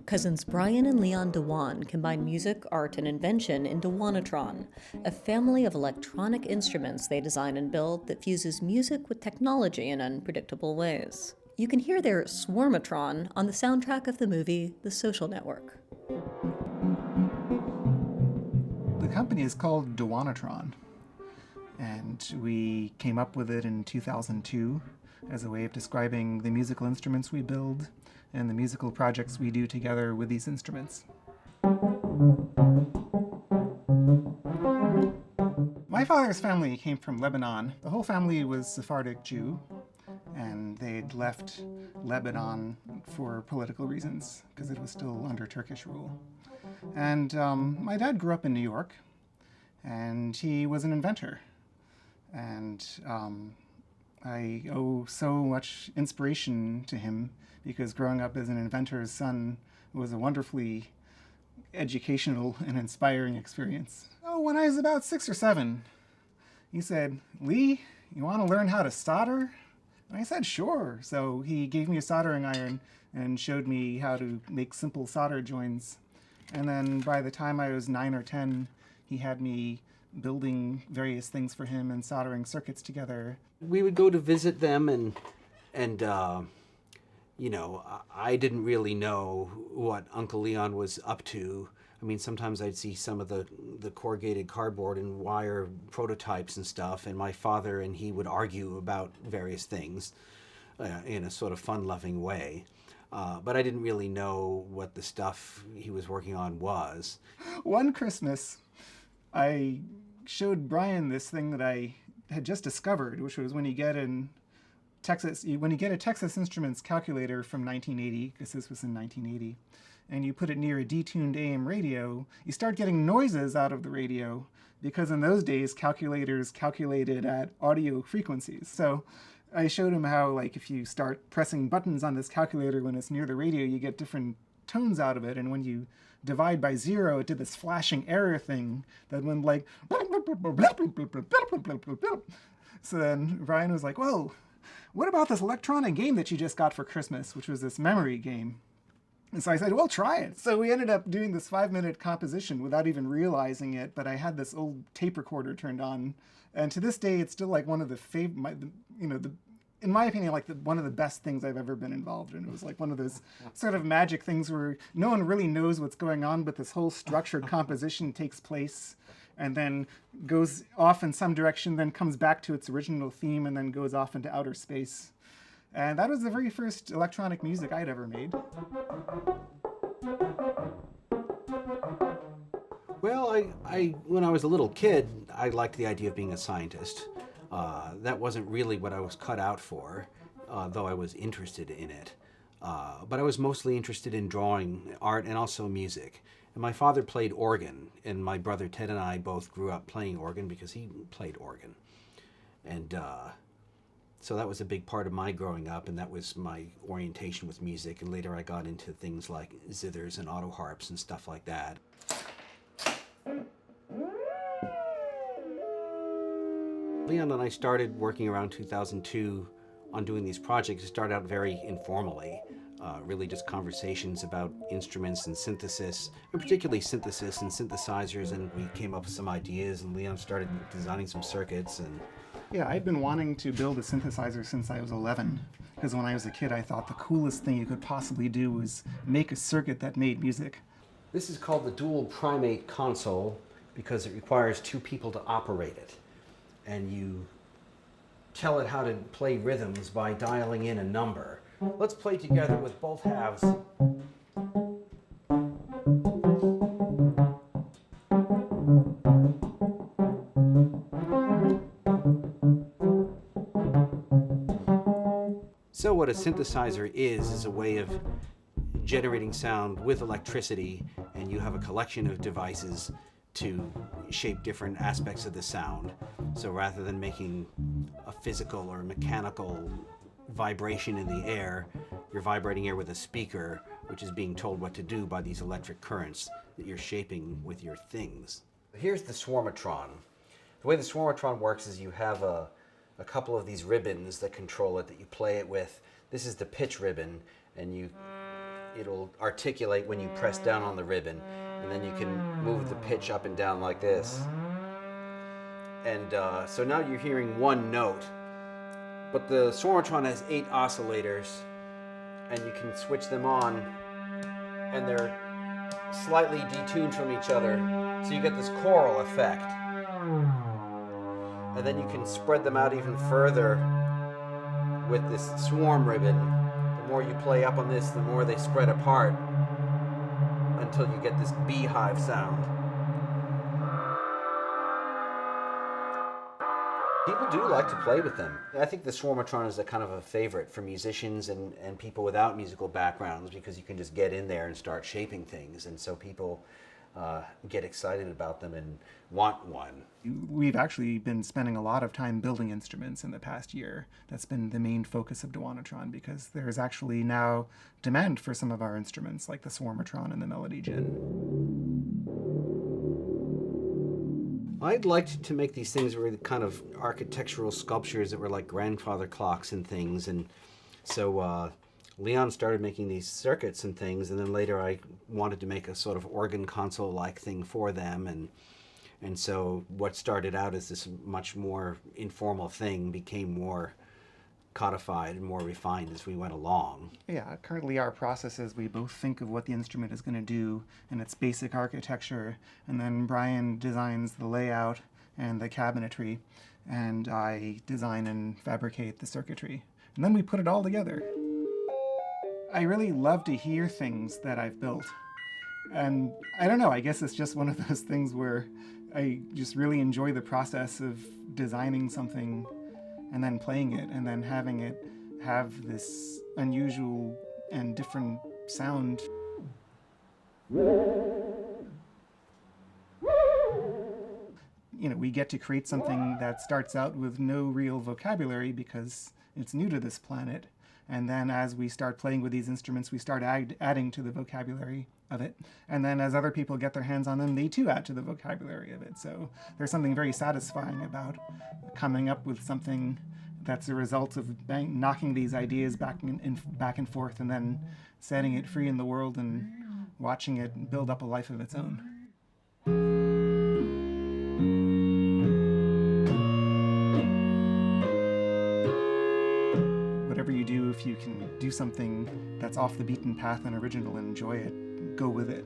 Cousins Brian and Leon Dewan combine music, art, and invention in Dewanatron, a family of electronic instruments they design and build that fuses music with technology in unpredictable ways. You can hear their swarmatron on the soundtrack of the movie The Social Network. The company is called Dewanatron, and we came up with it in 2002 as a way of describing the musical instruments we build and the musical projects we do together with these instruments. My father's family came from Lebanon. The whole family was Sephardic Jew, and they'd left Lebanon for political reasons because it was still under Turkish rule. And my dad grew up in New York, and he was an inventor. And I owe so much inspiration to him because growing up as an inventor's son was a wonderfully educational and inspiring experience. Oh, when I was about 6 or 7, he said, "Lee, you want to learn how to solder?" And I said, "Sure." So he gave me a soldering iron and showed me how to make simple solder joins. And then by the time I was 9 or 10, he had me building various things for him and soldering circuits together. We would go to visit them, and I didn't really know what Uncle Leon was up to. I mean, sometimes I'd see some of the corrugated cardboard and wire prototypes and stuff, and my father and he would argue about various things in a sort of fun-loving way. But I didn't really know what the stuff he was working on was. One Christmas, I showed Brian this thing that I had just discovered, which was when you get a Texas Instruments calculator from 1980, because this was in 1980, and you put it near a detuned AM radio, you start getting noises out of the radio, because in those days, calculators calculated at audio frequencies. So I showed him how, like, if you start pressing buttons on this calculator when it's near the radio, you get different tones out of it, and when you divide by 0, it did this flashing error thing that went like... So then Brian was like, "Whoa, what about this electronic game that you just got for Christmas," which was this memory game. And so I said, "Well, try it." So we ended up doing this 5-minute composition without even realizing it, but I had this old tape recorder turned on. And to this day, it's still like one of the in my opinion, like one of the best things I've ever been involved in. It was like one of those sort of magic things where no one really knows what's going on, but this whole structured composition takes place and then goes off in some direction, then comes back to its original theme, and then goes off into outer space. And that was the very first electronic music I'd ever made. Well, I when I was a little kid, I liked the idea of being a scientist. That wasn't really what I was cut out for, though I was interested in it. But I was mostly interested in drawing, art, and also music. And my father played organ, and my brother Ted and I both grew up playing organ because he played organ. And so that was a big part of my growing up, and that was my orientation with music. And later I got into things like zithers and auto harps and stuff like that. Leon and I started working around 2002 on doing these projects. It started out very informally, really just conversations about instruments and synthesis, and particularly synthesis and synthesizers, and we came up with some ideas, and Leon started designing some circuits. And yeah, I'd been wanting to build a synthesizer since I was 11, because when I was a kid, I thought the coolest thing you could possibly do was make a circuit that made music. This is called the dual primate console because it requires 2 people to operate it. And you tell it how to play rhythms by dialing in a number. Let's play together with both halves. So what a synthesizer is a way of generating sound with electricity, and you have a collection of devices to shape different aspects of the sound. So rather than making a physical or mechanical vibration in the air, you're vibrating air with a speaker, which is being told what to do by these electric currents that you're shaping with your things. Here's the swarmatron. The way the swarmatron works is you have a couple of these ribbons that control it that you play it with. This is the pitch ribbon, and you it'll articulate when you press down on the ribbon, and then you can move the pitch up and down like this. And so now you're hearing one note, but the swarmatron has 8 oscillators, and you can switch them on, and they're slightly detuned from each other, so you get this choral effect. And then you can spread them out even further with this swarm ribbon. The more you play up on this, the more they spread apart until you get this beehive sound. People do like to play with them. I think the swarmatron is a kind of a favorite for musicians and people without musical backgrounds, because you can just get in there and start shaping things, and so people get excited about them and want one. We've actually been spending a lot of time building instruments in the past year. That's been the main focus of Dewanatron, because there's actually now demand for some of our instruments, like the swarmatron and the melody gin. I'd liked to make these things were kind of architectural sculptures that were like grandfather clocks and things, and so Leon started making these circuits and things, and then later I wanted to make a sort of organ console-like thing for them, and so what started out as this much more informal thing became more codified and more refined as we went along. Yeah, currently our process is we both think of what the instrument is going to do and its basic architecture, and then Brian designs the layout and the cabinetry, and I design and fabricate the circuitry. And then we put it all together. I really love to hear things that I've built. And I don't know, I guess it's just one of those things where I just really enjoy the process of designing something and then playing it, and then having it have this unusual and different sound. You know, we get to create something that starts out with no real vocabulary because it's new to this planet. And then as we start playing with these instruments, we start adding to the vocabulary of it. And then as other people get their hands on them, they too add to the vocabulary of it. So there's something very satisfying about coming up with something that's a result of knocking these ideas back and forth, and then setting it free in the world and watching it build up a life of its own. Whatever you do, if you can do something that's off the beaten path and original and enjoy it, go with it.